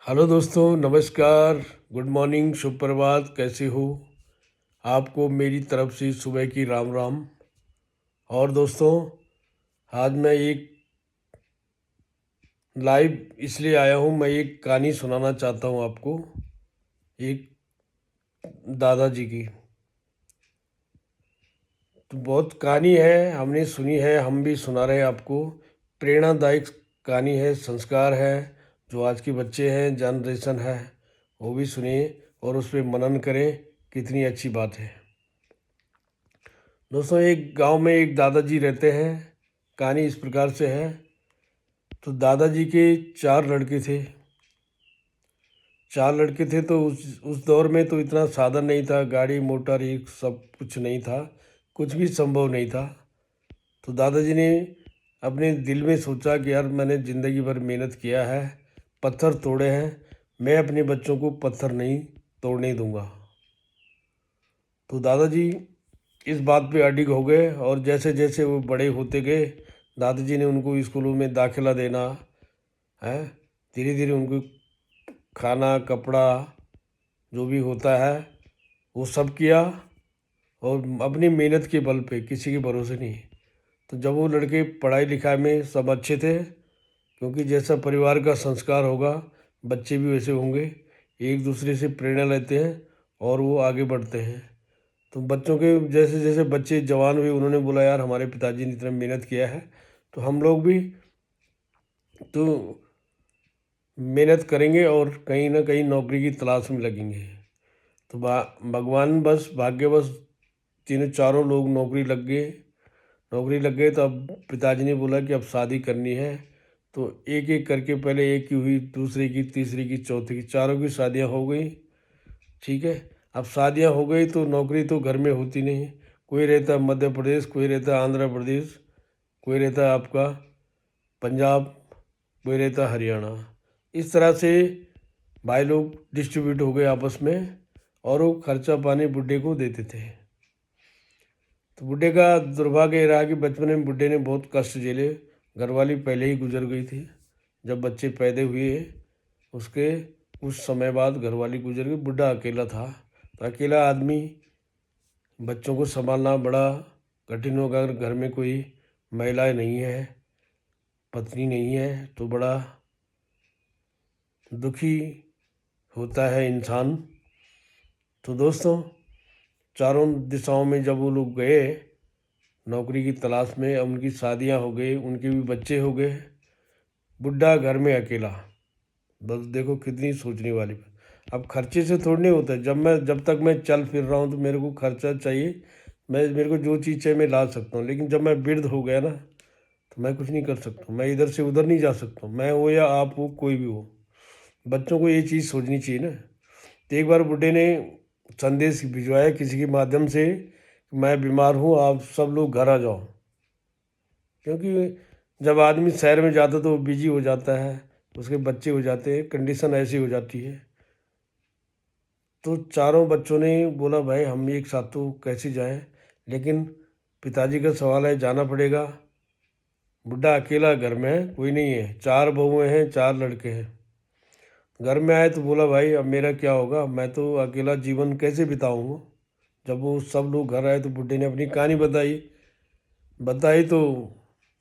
Hello दोस्तों, नमस्कार। Good morning, शुभ प्रभात। कैसे हो? आपको मेरी तरफ से सुबह की राम राम। और दोस्तों, आज मैं एक लाइव इसलिए आया हूँ, मैं एक कहानी सुनाना चाहता हूँ आपको, एक दादाजी की। तो बहुत कहानी है, हमने सुनी है, हम भी सुना रहे हैं आपको। प्रेरणादायक कहानी है, संस्कार है। जो आज के बच्चे हैं, जनरेशन है, वो भी सुनिए और उस पर मनन करें। कितनी अच्छी बात है। दोस्तों, एक गांव में एक दादाजी रहते हैं। कहानी इस प्रकार से है। तो दादाजी के 4 लड़के थे। 4 लड़के थे तो उस दौर में तो इतना साधन नहीं था, गाड़ी मोटर ये सब कुछ नहीं था, कुछ भी संभव नहीं था। तो दादाजी ने अपने दिल में सोचा कि यार, मैंने ज़िंदगी भर मेहनत किया है, पत्थर तोड़े हैं, मैं अपने बच्चों को पत्थर नहीं तोड़ने दूंगा। तो दादाजी इस बात पे अडिग हो गए और जैसे जैसे वो बड़े होते गए, दादाजी ने उनको स्कूलों में दाखिला देना है, धीरे धीरे उनको खाना कपड़ा जो भी होता है वो सब किया, और अपनी मेहनत के बल पे, किसी के भरोसे नहीं। तो जब वो लड़के पढ़ाई लिखाई में सब अच्छे थे, क्योंकि जैसा परिवार का संस्कार होगा बच्चे भी वैसे होंगे, एक दूसरे से प्रेरणा लेते हैं और वो आगे बढ़ते हैं। तो बच्चों के जैसे जैसे बच्चे जवान हुए, उन्होंने बोला यार, हमारे पिताजी ने इतना मेहनत किया है तो हम लोग भी तो मेहनत करेंगे और कहीं ना कहीं नौकरी की तलाश में लगेंगे। तो भगवान बस भाग्यवश तीनों चारों लोग नौकरी लग गए। नौकरी लग गए तो अब पिताजी ने बोला कि अब शादी करनी है। तो एक एक करके पहले एक की हुई, दूसरे की, तीसरी की, चौथी की, चारों की शादियां हो गई। ठीक है। अब शादियां हो गई तो नौकरी तो घर में होती नहीं। कोई रहता मध्य प्रदेश, कोई रहता आंध्र प्रदेश, कोई रहता आपका पंजाब, कोई रहता हरियाणा। इस तरह से भाई लोग डिस्ट्रीब्यूट हो गए आपस में, और वो खर्चा पानी बुढ़े को देते थे। तो बुढ़े का दुर्भाग्य रहा कि बचपन में बुढ़े ने बहुत कष्ट झेले। घरवाली पहले ही गुजर गई थी जब बच्चे पैदा हुए। उसके कुछ समय बाद घरवाली गुजर गई, बुढ़ा अकेला था। तो अकेला आदमी, बच्चों को संभालना बड़ा कठिन होगा। अगर घर में कोई महिलाएं नहीं है, पत्नी नहीं है, तो बड़ा दुखी होता है इंसान। तो दोस्तों, चारों दिशाओं में जब वो लोग गए नौकरी की तलाश में, अब उनकी शादियां हो गई, उनके भी बच्चे हो गए, बुढ़ा घर में अकेला। बस देखो कितनी सोचने वाली बात। अब खर्चे से थोड़ी नहीं होता है। जब तक मैं चल फिर रहा हूँ तो मेरे को खर्चा चाहिए। मेरे को जो चीज़ चाहिए मैं ला सकता हूँ, लेकिन जब मैं वृद्ध हो गया ना, तो मैं कुछ नहीं कर सकता। मैं इधर से उधर नहीं जा सकता। मैं हो या आप हो, कोई भी हो, बच्चों को ये चीज़ सोचनी चाहिए ना। तो एक बार बुढ़े ने संदेश भिजवाया किसी के माध्यम से, मैं बीमार हूँ, आप सब लोग घर आ जाओ। क्योंकि जब आदमी शहर में जाता तो वो बिजी हो जाता है, उसके बच्चे हो जाते हैं, कंडीशन ऐसी हो जाती है। तो चारों बच्चों ने बोला भाई, हम एक साथ तो कैसे जाएं, लेकिन पिताजी का सवाल है, जाना पड़ेगा। बुढ़ा अकेला घर में है, कोई नहीं है, 4 बहुएं हैं, 4 लड़के हैं। घर में आए तो बोला भाई, अब मेरा क्या होगा, मैं तो अकेला जीवन कैसे बिताऊंगा। जब वो सब लोग घर आए तो बुढ़े ने अपनी कहानी बताई। बताई तो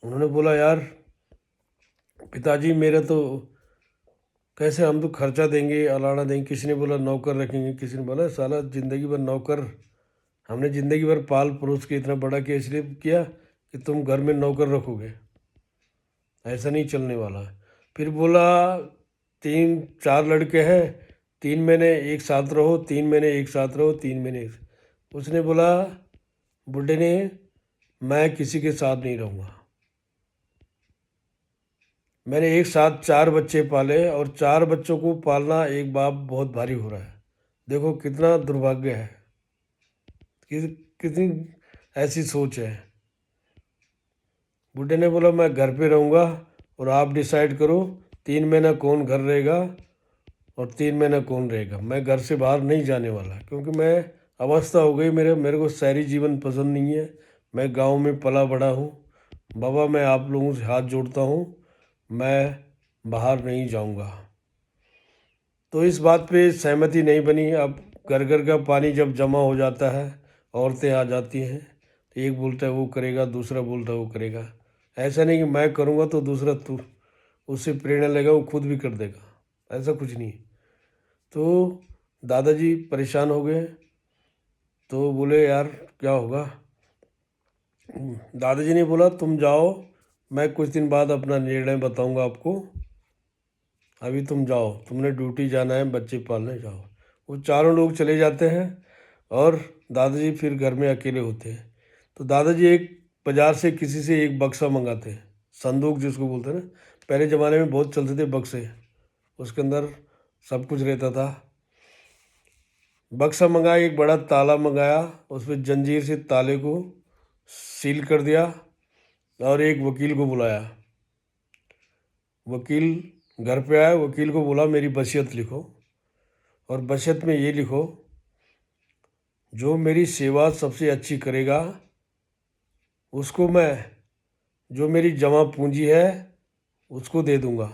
उन्होंने बोला यार पिताजी, मेरा तो कैसे, हम तो खर्चा देंगे, अलाना देंगे। किसी ने बोला नौकर रखेंगे, किसी ने बोला साला ज़िंदगी भर नौकर, हमने ज़िंदगी भर पाल परोस के इतना बड़ा किया, इसलिए किया कि तुम घर में नौकर रखोगे। ऐसा नहीं चलने वाला है। फिर बोला 3 4 लड़के हैं, 3 महीने एक साथ रहो, 3 महीने एक साथ रहो, 3 महीने उसने बोला, बुढ़े ने, मैं किसी के साथ नहीं रहूँगा। मैंने एक साथ 4 बच्चे पाले, और 4 बच्चों को पालना एक बाप बहुत भारी हो रहा है। देखो कितना दुर्भाग्य है, कि कितनी ऐसी सोच है। बुढ़े ने बोला मैं घर पे रहूँगा, और आप डिसाइड करो 3 महीना कौन घर रहेगा और 3 महीना कौन रहेगा। मैं घर से बाहर नहीं जाने वाला, क्योंकि मैं अवस्था हो गई, मेरे को शहरी जीवन पसंद नहीं है। मैं गांव में पला बड़ा हूँ। बाबा, मैं आप लोगों से हाथ जोड़ता हूँ, मैं बाहर नहीं जाऊँगा। तो इस बात पे सहमति नहीं बनी। अब घर घर का पानी जब जमा हो जाता है, औरतें आ जाती हैं, तो एक बोलता है वो करेगा, दूसरा बोलता है वो करेगा। ऐसा नहीं कि मैं करूँगा तो दूसरा तू उससे प्रेरणा लेगा, वो खुद भी कर देगा, ऐसा कुछ नहीं। तो दादाजी परेशान हो गए, तो बोले यार क्या होगा। दादाजी ने बोला तुम जाओ, मैं कुछ दिन बाद अपना निर्णय बताऊंगा आपको, अभी तुम जाओ, तुमने ड्यूटी जाना है, बच्चे पालने जाओ। वो चारों लोग चले जाते हैं और दादाजी फिर घर में अकेले होते हैं। तो दादाजी एक बाजार से किसी से एक बक्सा मंगाते हैं, संदूक जिसको बोलते हैं ना, पहले ज़माने में बहुत चलते थे बक्से, उसके अंदर सब कुछ रहता था। बक्सा मंगाया, एक बड़ा ताला मंगाया, उसमें जंजीर से ताले को सील कर दिया और एक वकील को बुलाया। वकील घर पे आया, वकील को बोला मेरी वसीयत लिखो, और वसीयत में ये लिखो जो मेरी सेवा सबसे अच्छी करेगा उसको मैं, जो मेरी जमा पूंजी है उसको दे दूंगा।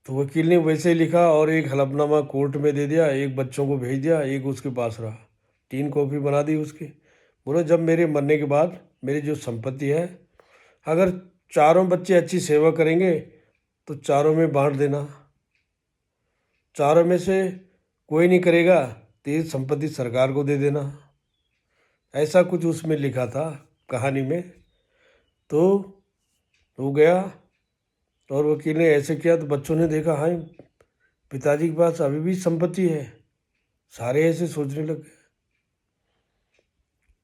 तो वकील ने वैसे ही लिखा और एक हलफनामा कोर्ट में दे दिया, एक बच्चों को भेज दिया, एक उसके पास रहा। 3 कॉपी बना दी उसकी। बोलो जब मेरे मरने के बाद मेरी जो संपत्ति है, अगर चारों बच्चे अच्छी सेवा करेंगे तो चारों में बांट देना, चारों में से कोई नहीं करेगा तो ये संपत्ति सरकार को दे देना। ऐसा कुछ उसमें लिखा था कहानी में। तो वो गया और वकील ने ऐसे किया तो बच्चों ने देखा हाँ पिताजी के पास अभी भी संपत्ति है, सारे ऐसे सोचने लगे।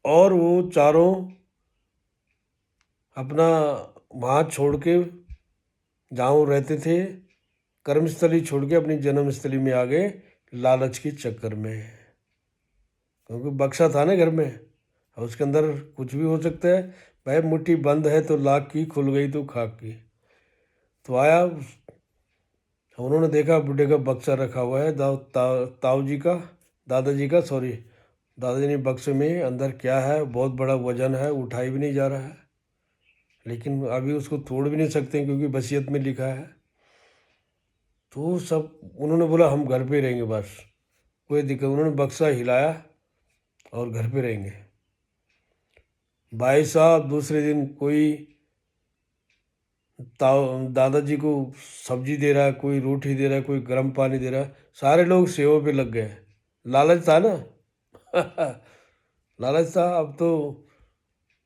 और वो चारों अपना वहाँ छोड़ के, जहाँ वो रहते थे, कर्मस्थली छोड़ के अपनी जन्मस्थली में आ गए, लालच के चक्कर में। क्योंकि बक्सा था ना घर में, और उसके अंदर कुछ भी हो सकता है। भाई मुट्ठी बंद है तो लाख की, खुल गई तो खाक की। तो आया, उन्होंने देखा बुढ़े का बक्सा रखा हुआ है, ताऊ जी का, दादाजी का, सॉरी, दादाजी ने बक्से में अंदर क्या है, बहुत बड़ा वजन है, उठाई भी नहीं जा रहा है, लेकिन अभी उसको तोड़ भी नहीं सकते क्योंकि वसीयत में लिखा है। तो सब उन्होंने बोला हम घर पे रहेंगे बस, कोई दिक्कत। उन्होंने बक्सा हिलाया और घर पे रहेंगे। भाई साहब दूसरे दिन कोई दादाजी को सब्जी दे रहा है, कोई रोटी दे रहा है, कोई गर्म पानी दे रहा है, सारे लोग सेवा पे लग गए। लालच था ना। लालच था। अब तो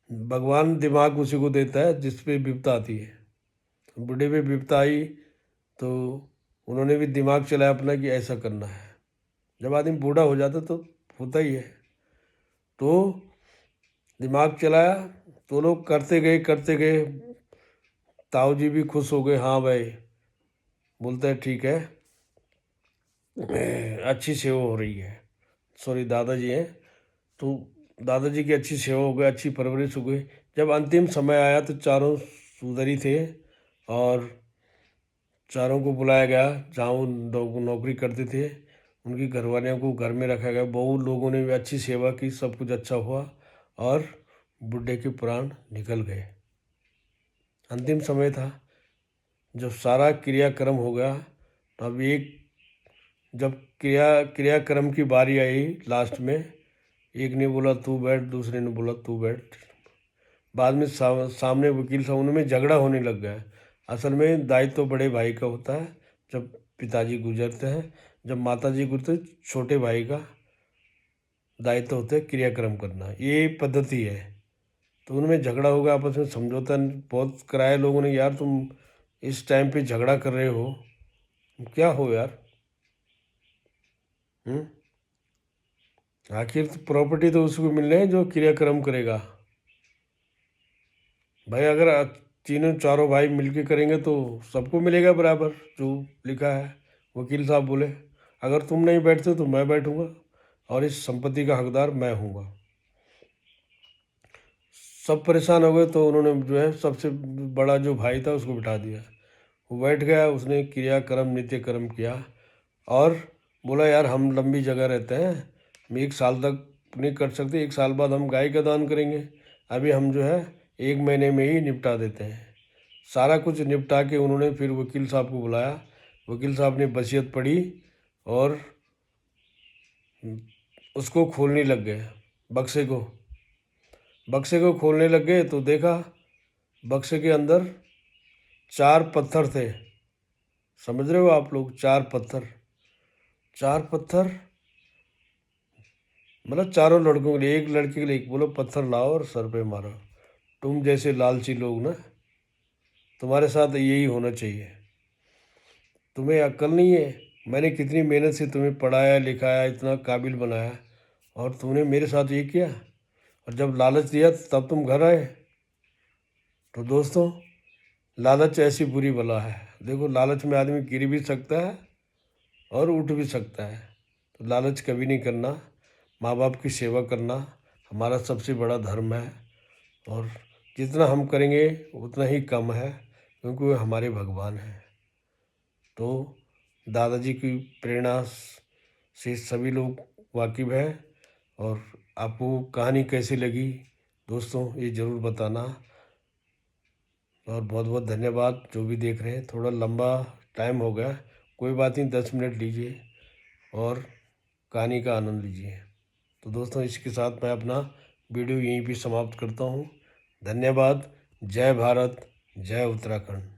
भगवान दिमाग उसी को देता है जिस पे विपदा आती है। बूढ़े पे विपदा आई तो उन्होंने भी दिमाग चलाया अपना कि ऐसा करना है। जब आदमी बूढ़ा हो जाता तो होता ही है। तो दिमाग चलाया, तो लोग करते गए करते गए। ताऊ जी भी खुश हो गए, हाँ भाई, बोलता है ठीक है, अच्छी सेवा हो रही है। सॉरी दादाजी हैं। तो दादाजी की अच्छी सेवा हो गई, अच्छी परवरिश हो गई। जब अंतिम समय आया तो चारों सुधरी थे और चारों को बुलाया गया, जहाँ वो नौकरी करते थे उनकी घरवालियों को घर में रखा गया। बहु लोगों ने भी अच्छी सेवा की, सब कुछ अच्छा हुआ और बुढ़े के प्राण निकल गए। अंतिम समय था, जब सारा क्रियाक्रम हो गया, तो अब एक, जब क्रियाक्रम की बारी आई लास्ट में, एक ने बोला तू बैठ, दूसरे ने बोला तू बैठ। बाद में सामने वकील साहब उनमें झगड़ा होने लग गया। असल में दायित्व तो बड़े भाई का होता है जब पिताजी गुजरते हैं, जब माताजी गुजरते छोटे भाई का दायित्व होता है क्रियाक्रम करना, ये पद्धति है। तो उनमें झगड़ा हो गया, आपस में समझौता बहुत कराया लोगों ने, यार तुम इस टाइम पे झगड़ा कर रहे हो, क्या हो यार। हम्म? आखिर तो प्रॉपर्टी तो उसको मिलने है जो क्रियाक्रम करेगा। भाई अगर तीनों चारों भाई मिलके करेंगे तो सबको मिलेगा बराबर, जो लिखा है। वकील साहब बोले अगर तुम नहीं बैठते तो मैं बैठूंगा और इस संपत्ति का हकदार मैं हूँगा। सब परेशान हो गए, तो उन्होंने जो है सबसे बड़ा जो भाई था उसको बिठा दिया। वो बैठ गया, उसने क्रियाक्रम नित्य कर्म किया और बोला यार हम लंबी जगह रहते हैं, हम 1 साल तक नहीं कर सकते, 1 साल बाद हम गाय का दान करेंगे, अभी हम जो है 1 महीने में ही निपटा देते हैं। सारा कुछ निपटा के उन्होंने फिर वकील साहब को बुलाया। वकील साहब ने वसीयत पढ़ी और उसको खोलने लग गए, बक्से को खोलने लग गए तो देखा बक्से के अंदर 4 पत्थर थे। समझ रहे हो आप लोग? 4 पत्थर मतलब चारों लड़कों के लिए, एक लड़के के लिए एक। बोलो पत्थर लाओ और सर पे मारो। तुम जैसे लालची लोग ना, तुम्हारे साथ यही होना चाहिए। तुम्हें अक्ल नहीं है। मैंने कितनी मेहनत से तुम्हें पढ़ाया लिखाया, इतना काबिल बनाया, और तुमने मेरे साथ ये किया। और जब लालच दिया तब तुम घर आए। तो दोस्तों, लालच ऐसी बुरी बला है। देखो, लालच में आदमी गिर भी सकता है और उठ भी सकता है। तो लालच कभी नहीं करना। माँ बाप की सेवा करना हमारा सबसे बड़ा धर्म है, और जितना हम करेंगे उतना ही कम है, क्योंकि वो हमारे भगवान हैं। तो दादाजी की प्रेरणा से सभी लोग वाकिफ़ हैं। और आपको कहानी कैसी लगी दोस्तों, ये ज़रूर बताना। और बहुत बहुत धन्यवाद जो भी देख रहे हैं। थोड़ा लंबा टाइम हो गया, कोई बात नहीं, 10 मिनट लीजिए और कहानी का आनंद लीजिए। तो दोस्तों, इसके साथ मैं अपना वीडियो यहीं पे समाप्त करता हूँ। धन्यवाद। जय भारत, जय उत्तराखंड।